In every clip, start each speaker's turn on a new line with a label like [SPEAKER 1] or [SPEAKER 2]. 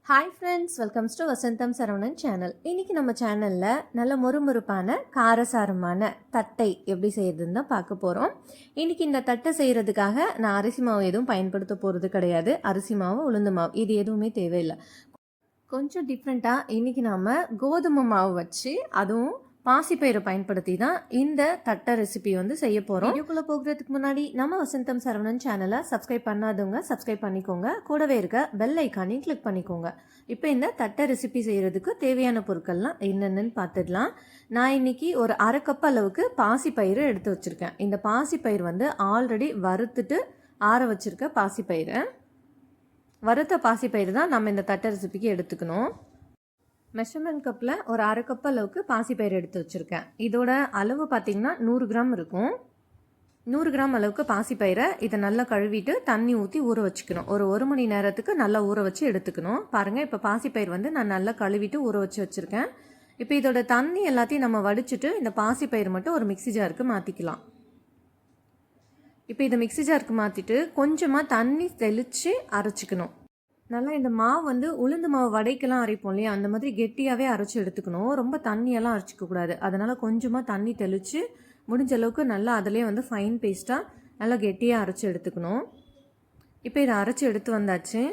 [SPEAKER 1] Hi friends, welcomes to Vasantham Saravanan channel. இன்றைக்கி நம்ம சேனலில் நல்ல மொறுமொறுப்பான காரசாரமான தட்டை எப்படி செய்கிறதுன்னு தான் பார்க்க போகிறோம். இன்றைக்கி இந்த தட்டை செய்கிறதுக்காக நான் அரிசி மாவு எதுவும் பயன்படுத்த போகிறது கிடையாது. அரிசி மாவு, உளுந்து மாவு இது எதுவுமே தேவையில்லை. கொஞ்சம் டிஃப்ரெண்ட்டாக இன்றைக்கி நாம் கோதுமை மாவு வச்சு அதுவும் பாசிப்பயிரை பயன்படுத்தி தான் இந்த தட்டை ரெசிபி வந்து செய்ய போகிறோம். வீடியோக்குள்ளே போகிறதுக்கு முன்னாடி நம்ம வசந்தம் சரவணன் சேனலை சப்ஸ்கிரைப் பண்ணாதவங்க சப்ஸ்கிரைப் பண்ணிக்கோங்க. கூடவே இருக்க பெல் ஐக்கானையும் கிளிக் பண்ணிக்கோங்க. இப்போ இந்த தட்டை ரெசிபி செய்கிறதுக்கு தேவையான பொருட்கள்லாம் என்னென்னு பார்த்துடலாம். நான் இன்றைக்கி ஒரு அரை கப் அளவுக்கு பாசிப்பயிறு எடுத்து வச்சுருக்கேன். இந்த பாசிப்பயிறு வந்து ஆல்ரெடி வறுத்துட்டு ஆற வச்சுருக்க பாசிப்பயிறு. வறுத்த பாசிப்பயிறு தான் நம்ம இந்த தட்டை ரெசிபிக்கு எடுத்துக்கணும். மெஷர்மெண்ட் கப்பில் ஒரு அரை கப் அளவுக்கு பாசிப்பயிறு எடுத்து வச்சுருக்கேன். இதோட அளவு பார்த்திங்கன்னா 100 கிராம் இருக்கும். 100 கிராம் அளவுக்கு பாசிப்பயிரை இதை நல்லா கழுவிட்டு தண்ணி ஊற்றி ஊற வச்சுக்கணும். ஒரு மணி நேரத்துக்கு நல்லா ஊற வச்சு எடுத்துக்கணும். பாருங்கள், இப்போ பாசிப்பயிறு வந்து நான் நல்லா கழுவிட்டு ஊற வச்சு வச்சுருக்கேன். இப்போ இதோட தண்ணி எல்லாத்தையும் நம்ம வடிச்சிட்டு இந்த பாசிப்பயிறு மட்டும் ஒரு மிக்ஸி ஜாருக்கு மாற்றிக்கலாம். இப்போ இதை மிக்ஸி ஜாருக்கு மாற்றிட்டு கொஞ்சமாக தண்ணி தெளித்து அரைச்சிக்கணும். நல்லா இந்த மாவு வந்து உளுந்து மாவு வடைக்கெல்லாம் அரைப்போம் இல்லையா, அந்த மாதிரி கெட்டியாகவே அரைச்சி எடுத்துக்கணும். ரொம்ப தண்ணியெல்லாம் அரைச்சிக்கக்கூடாது. அதனால் கொஞ்சமாக தண்ணி தெளித்து முடிஞ்ச அளவுக்கு நல்லா அதிலே வந்து ஃபைன் பேஸ்ட்டாக நல்லா கெட்டியாக அரைச்சி எடுத்துக்கணும். இப்போ இதை அரைச்சி எடுத்து வந்தாச்சு.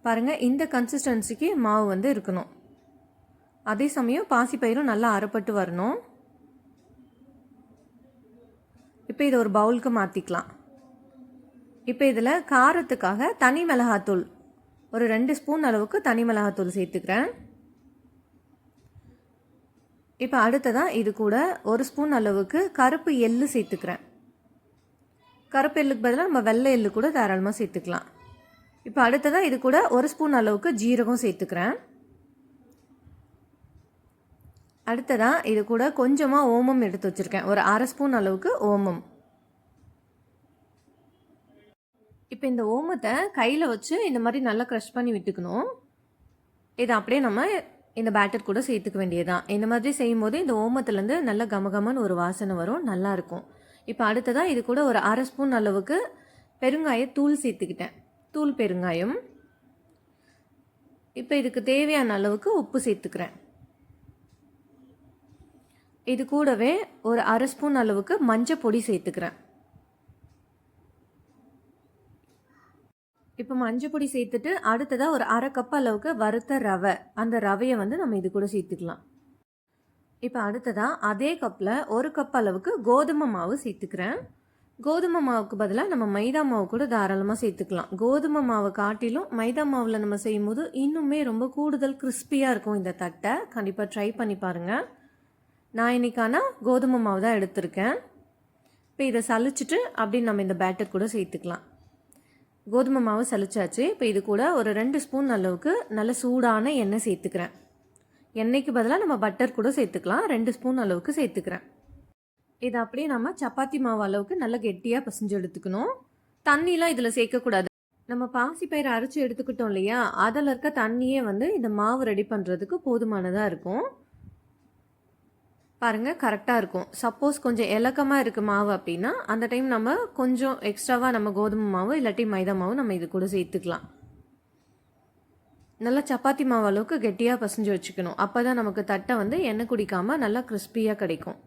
[SPEAKER 1] பாருங்கள், இந்த கன்சிஸ்டன்சிக்கு மாவு வந்து இருக்கணும். அதே சமயம் பாசிப்பயிரும் நல்லா அரைப்பட்டு வரணும். இப்போ இதை ஒரு பவுலுக்கு மாற்றிக்கலாம். இப்போ இதில் காரத்துக்காக தனி மிளகாத்தூள் ஒரு 2 ஸ்பூன் அளவுக்கு தனி மிளகாத்தூள் சேர்த்துக்கிறேன். இப்போ அடுத்ததாக இது கூட 1 ஸ்பூன் அளவுக்கு கருப்பு எள்ளு சேர்த்துக்கிறேன். கருப்பு எள்ளுக்கு பதிலாக நம்ம வெள்ளை எள்ளு கூட தாராளமாக சேர்த்துக்கலாம். இப்போ அடுத்ததாக இது கூட 1 ஸ்பூன் அளவுக்கு ஜீரகம் சேர்த்துக்கிறேன். அடுத்ததாக இது கூட கொஞ்சமாக ஓமம் எடுத்து வச்சுருக்கேன். ஒரு அரை ஸ்பூன் அளவுக்கு ஓமம். இப்போ இந்த ஓமத்தை கையில் வச்சு இந்த மாதிரி நல்லா க்ரஷ் பண்ணி விட்டுக்கணும். இதை அப்படியே நம்ம இந்த பேட்டர் கூட சேர்த்துக்க வேண்டியதுதான். இந்த மாதிரி செய்யும்போது இந்த ஓமத்துலேருந்து நல்லா கமகமன்னு ஒரு வாசனை வரும், நல்லாயிருக்கும். இப்போ அடுத்ததாக இது கூட ஒரு அரை ஸ்பூன் அளவுக்கு பெருங்காயத்தூள் சேர்த்துக்கிட்டேன். தூள் பெருங்காயம். இப்போ இதுக்கு தேவையான அளவுக்கு உப்பு சேர்த்துக்கிறேன். இது கூடவே ஒரு அரை ஸ்பூன் அளவுக்கு மஞ்சள் பொடி சேர்த்துக்கிறேன். இப்போ மஞ்சள் பொடி சேர்த்துட்டு அடுத்ததாக ஒரு அரை கப் அளவுக்கு வறுத்த ரவை, அந்த ரவையை வந்து நம்ம இது கூட சேர்த்துக்கலாம். இப்போ அடுத்ததாக அதே கப்பில் ஒரு கப் அளவுக்கு கோதுமை மாவு சேர்த்துக்கிறேன். கோதுமை மாவுக்கு பதிலாக நம்ம மைதா மாவு கூட தாராளமாக சேர்த்துக்கலாம். கோதுமை மாவை காட்டிலும் மைதா மாவில் நம்ம செய்யும்போது இன்னுமே ரொம்ப கூடுதல் கிறிஸ்பியாக இருக்கும் இந்த தட்டை. கண்டிப்பாக ட்ரை பண்ணி பாருங்கள். நான் இன்னைக்கான கோதுமை மாவு தான் எடுத்திருக்கேன். இப்போ இதை சலிச்சிட்டு அப்படின்னு நம்ம இந்த பேட்டர் கூட சேர்த்துக்கலாம். கோதுமை மாவு சலிச்சாச்சு. இப்போ இது கூட ஒரு 2 ஸ்பூன் அளவுக்கு நல்ல சூடான எண்ணெய் சேர்த்துக்கிறேன். எண்ணெய்க்கு பதிலாக நம்ம பட்டர் கூட சேர்த்துக்கலாம். 2 ஸ்பூன் அளவுக்கு சேர்த்துக்கிறேன். இதை அப்படியே நம்ம சப்பாத்தி மாவு அளவுக்கு நல்லா கெட்டியாக பசைஞ்சு எடுத்துக்கணும். தண்ணிலாம் இதில் சேர்க்கக்கூடாது. நம்ம பாசிப்பயிரை அரைச்சி எடுத்துக்கிட்டோம் இல்லையா, அதில் இருக்க தண்ணியே வந்து இந்த மாவு ரெடி பண்ணுறதுக்கு போதுமானதாக இருக்கும். பாருங்கள், கரெக்டாக இருக்கும். சப்போஸ் கொஞ்சம் இலக்கமாக இருக்குது மாவு அப்படின்னா அந்த டைம் நம்ம கொஞ்சம் எக்ஸ்ட்ராவாக நம்ம கோதுமை மாவு இல்லாட்டி மைதா மாவு நம்ம இது கூட சேர்த்துக்கலாம். நல்லா சப்பாத்தி மாவு அளவுக்கு கெட்டியாக பசைஞ்சு வச்சுக்கணும். அப்போ தான் நமக்கு தட்டை வந்து எண்ணெய் குடிக்காமல் நல்லா கிறிஸ்பியாக கிடைக்கும்.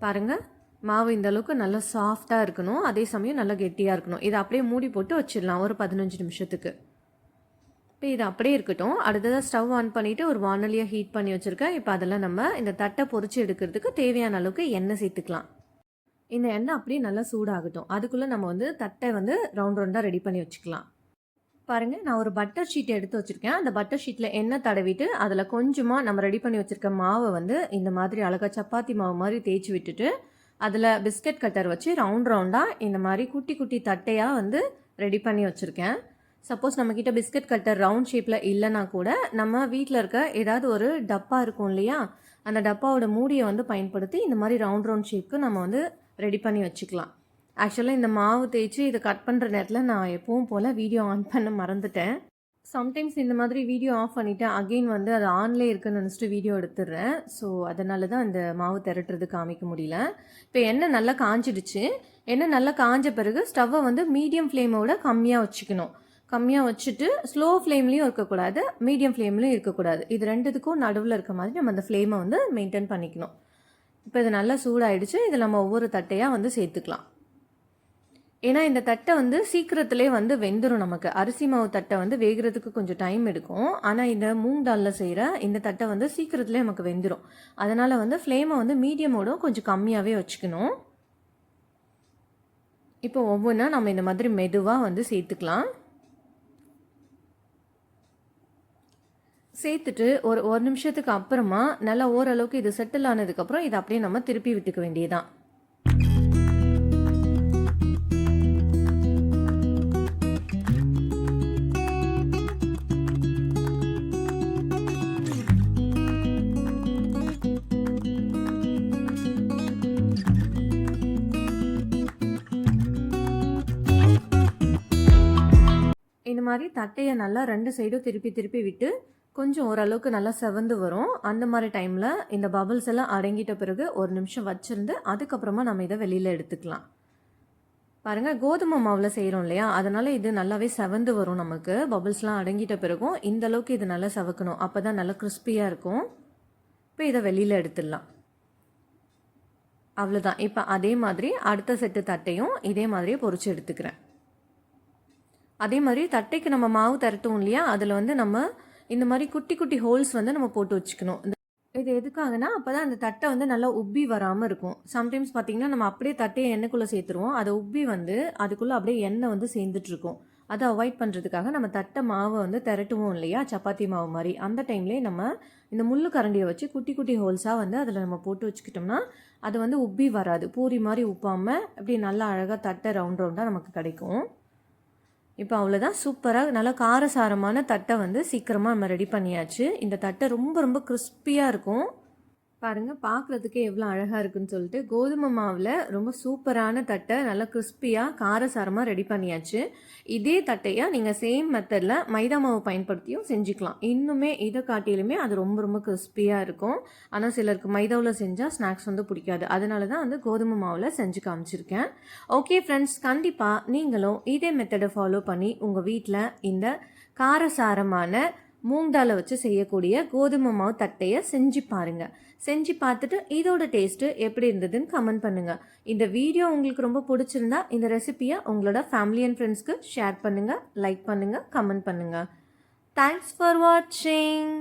[SPEAKER 1] பாருங்கள், மாவு இந்த அளவுக்கு நல்லா சாஃப்டாக இருக்கணும், அதே சமயம் நல்லா கெட்டியாக இருக்கணும். இதை அப்படியே மூடி போட்டு வச்சிடலாம் ஒரு 15 நிமிஷத்துக்கு. இப்போ இது அப்படியே இருக்கட்டும். அடுத்ததாக ஸ்டவ் ஆன் பண்ணிவிட்டு ஒரு வானலியாக ஹீட் பண்ணி வச்சுருக்கேன். இப்போ அதெல்லாம் நம்ம இந்த தட்டை பொரிச்சு எடுக்கிறதுக்கு தேவையான அளவுக்கு எண்ணெய் சேர்த்துக்கலாம். இந்த எண்ணெய் அப்படியே நல்லா சூடாகட்டும். அதுக்குள்ளே நம்ம வந்து தட்டை வந்து ரவுண்டாக ரெடி பண்ணி வச்சுக்கலாம். பாருங்கள், நான் ஒரு பட்டர் ஷீட் எடுத்து வச்சுருக்கேன். அந்த பட்டர் ஷீட்டில் எண்ணெய் தடவிட்டு அதில் கொஞ்சமாக நம்ம ரெடி பண்ணி வச்சுருக்க மாவை வந்து இந்த மாதிரி அழகாக சப்பாத்தி மாவு மாதிரி தேய்ச்சி விட்டுட்டு அதில் பிஸ்கட் கட்டர் வச்சு ரவுண்டாக இந்த மாதிரி குட்டி குட்டி தட்டையாக வந்து ரெடி பண்ணி வச்சுருக்கேன். சப்போஸ் நம்மக்கிட்ட பிஸ்கட் கட்டர் ரவுண்ட் ஷேப்பில் இல்லைனா கூட நம்ம வீட்டில் இருக்க ஏதாவது ஒரு டப்பா இருக்கும் இல்லையா, அந்த டப்பாவோட மூடியை வந்து பயன்படுத்தி இந்த மாதிரி ரவுண்ட் ஷேப்புக்கு நம்ம வந்து ரெடி பண்ணி வச்சுக்கலாம். ஆக்சுவலாக இந்த மாவு தேய்ச்சி இதை கட் பண்ணுற நேரத்தில் நான் எப்பவும் போல் வீடியோ ஆன் பண்ண மறந்துட்டேன். சம்டைம்ஸ் இந்த மாதிரி வீடியோ ஆஃப் பண்ணிவிட்டு அகெயின் வந்து அது ஆன்லேயே இருக்குன்னு நினச்சிட்டு வீடியோ எடுத்துடுறேன். ஸோ அதனால தான் இந்த மாவு திரட்டுறது காமிக்க முடியல. இப்போ எண்ணெய் நல்லா காஞ்சிடுச்சு. எண்ணெய் நல்லா காஞ்ச பிறகு ஸ்டவ்வை வந்து மீடியம் ஃப்ளேமோட கம்மியாக வச்சுக்கணும். கம்மியாக வச்சுட்டு ஸ்லோ ஃப்ளேம்லேயும் இருக்கக்கூடாது, மீடியம் ஃப்ளேம்லேயும் இருக்கக்கூடாது. இது ரெண்டுத்துக்கும் நடுவில் இருக்க மாதிரி நம்ம அந்த ஃப்ளேமை வந்து மெயின்டைன் பண்ணிக்கணும். இப்போ இது நல்லா சூடாயிடுச்சு. இதில் நம்ம ஒவ்வொரு தட்டையாக வந்து சேர்த்துக்கலாம். ஏன்னா இந்த தட்டை வந்து சீக்கிரத்துலேயே வந்து வெந்துடும். நமக்கு அரிசி மாவு தட்டை வந்து வேகிறதுக்கு கொஞ்சம் டைம் எடுக்கும். ஆனால் இந்த மூங் தாலில் செய்கிற இந்த தட்டை வந்து சீக்கிரத்துலேயே நமக்கு வெந்துடும். அதனால் வந்து ஃப்ளேமை வந்து மீடியமோட கொஞ்சம் கம்மியாகவே வச்சுக்கணும். இப்போ ஒவ்வொன்றா நம்ம இந்த மாதிரி மெதுவாக வந்து சேர்த்துக்கலாம். சேர்த்துட்டு ஒரு நிமிஷத்துக்கு அப்புறமா நல்லா ஓரளவுக்கு இது செட்டில் ஆனதுக்கப்புறம் இதை அப்படியே நம்ம திருப்பி விட்டுக்க வேண்டியதான். இந்த மாதிரி தட்டையை நல்லா 2 சைடும் திருப்பி திருப்பி விட்டு கொஞ்சம் ஓரளவுக்கு நல்லா செவந்து வரும். அந்த மாதிரி டைமில் இந்த பபிள்ஸ் எல்லாம் அடங்கிட்ட பிறகு ஒரு நிமிஷம் வச்சுருந்து அதுக்கப்புறமா நம்ம இதை வெளியில் எடுத்துக்கலாம். பாருங்கள், கோதுமை மாவில் செய்கிறோம் இல்லையா, அதனால் இது நல்லாவே செவந்து வரும். நமக்கு பபிள்ஸ்லாம் அடங்கிட்ட பிறகும் இந்த அளவுக்கு இது நல்லா செவக்கணும். அப்போ தான் நல்லா கிறிஸ்பியாக இருக்கும். இப்போ இதை வெளியில் எடுத்துடலாம். அவ்வளோதான். இப்போ அதே மாதிரி அடுத்த செட்டு தட்டையும் இதே மாதிரியே பொரிச்சு எடுத்துக்கிறேன். அதே மாதிரி தட்டைக்கு நம்ம மாவு திரட்டுவோம் இல்லையா, அதில் வந்து நம்ம இந்த மாதிரி குட்டி குட்டி ஹோல்ஸ் வந்து நம்ம போட்டு வச்சுக்கணும். இது எதுக்காகனா அப்போ தான் அந்த தட்டை வந்து நல்லா உப்பி வராமல் இருக்கும். சம்டைம்ஸ் பார்த்திங்கன்னா நம்ம அப்படியே தட்டையை எண்ணெய்க்குள்ளே சேர்த்துருவோம். அதை உப்பி வந்து அதுக்குள்ளே அப்படியே எண்ணெய் வந்து சேர்ந்துட்ருக்கும். அதை அவாய்ட் பண்ணுறதுக்காக நம்ம தட்டை மாவை வந்து திரட்டுவோம் இல்லையா, சப்பாத்தி மாவு மாதிரி, அந்த டைம்லேயே நம்ம இந்த முள்ளு கரண்டியை வச்சு குட்டி குட்டி ஹோல்ஸாக வந்து அதில் நம்ம போட்டு வச்சுக்கிட்டோம்னா அது வந்து உப்பி வராது. பூரி மாதிரி உப்பாமல் அப்படி நல்லா அழகாக தட்டை ரவுண்ட் ரவுண்டாக நமக்கு கிடைக்கும். இப்போ அவ்வளோதான். சூப்பராக நல்லா காரசாரமான தட்டை வந்து சீக்கிரமாக நம்ம ரெடி பண்ணியாச்சு. இந்த தட்டை ரொம்ப ரொம்ப கிறிஸ்பியாக இருக்கும். பாருங்கள், பார்க்குறதுக்கே எவ்வளோ அழகாக இருக்குன்னு சொல்லிட்டு கோதுமை மாவில் ரொம்ப சூப்பரான தட்டை நல்லா கிறிஸ்பியாக காரசாரமாக ரெடி பண்ணியாச்சு. இதே தட்டையாக நீங்கள் சேம் மெத்தடில் மைதா மாவு பயன்படுத்தியும் செஞ்சுக்கலாம். இன்னுமே இதை காட்டிலுமே அது ரொம்ப ரொம்ப கிறிஸ்பியாக இருக்கும். ஆனால் சிலருக்கு மைதாவில் செஞ்சால் ஸ்நாக்ஸ் வந்து பிடிக்காது. அதனால தான் வந்து கோதுமை மாவில் செஞ்சு காமிச்சிருக்கேன். ஓகே ஃப்ரெண்ட்ஸ், கண்டிப்பாக நீங்களும் இதே மெத்தடை ஃபாலோ பண்ணி உங்கள் வீட்டில் இந்த காரசாரமான மூங் தாலை வச்சு செய்யக்கூடிய கோதுமை மாவு தட்டையை செஞ்சு பாருங்கள். செஞ்சு பார்த்துட்டு இதோட டேஸ்ட்டு எப்படி இருந்ததுன்னு கமெண்ட் பண்ணுங்கள். இந்த வீடியோ உங்களுக்கு ரொம்ப பிடிச்சிருந்தா இந்த ரெசிபியை உங்களோட ஃபேமிலி அண்ட் ஃப்ரெண்ட்ஸ்க்கு ஷேர் பண்ணுங்கள், லைக் பண்ணுங்கள், கமெண்ட் பண்ணுங்கள். தேங்க்ஸ் ஃபார் வாட்சிங்.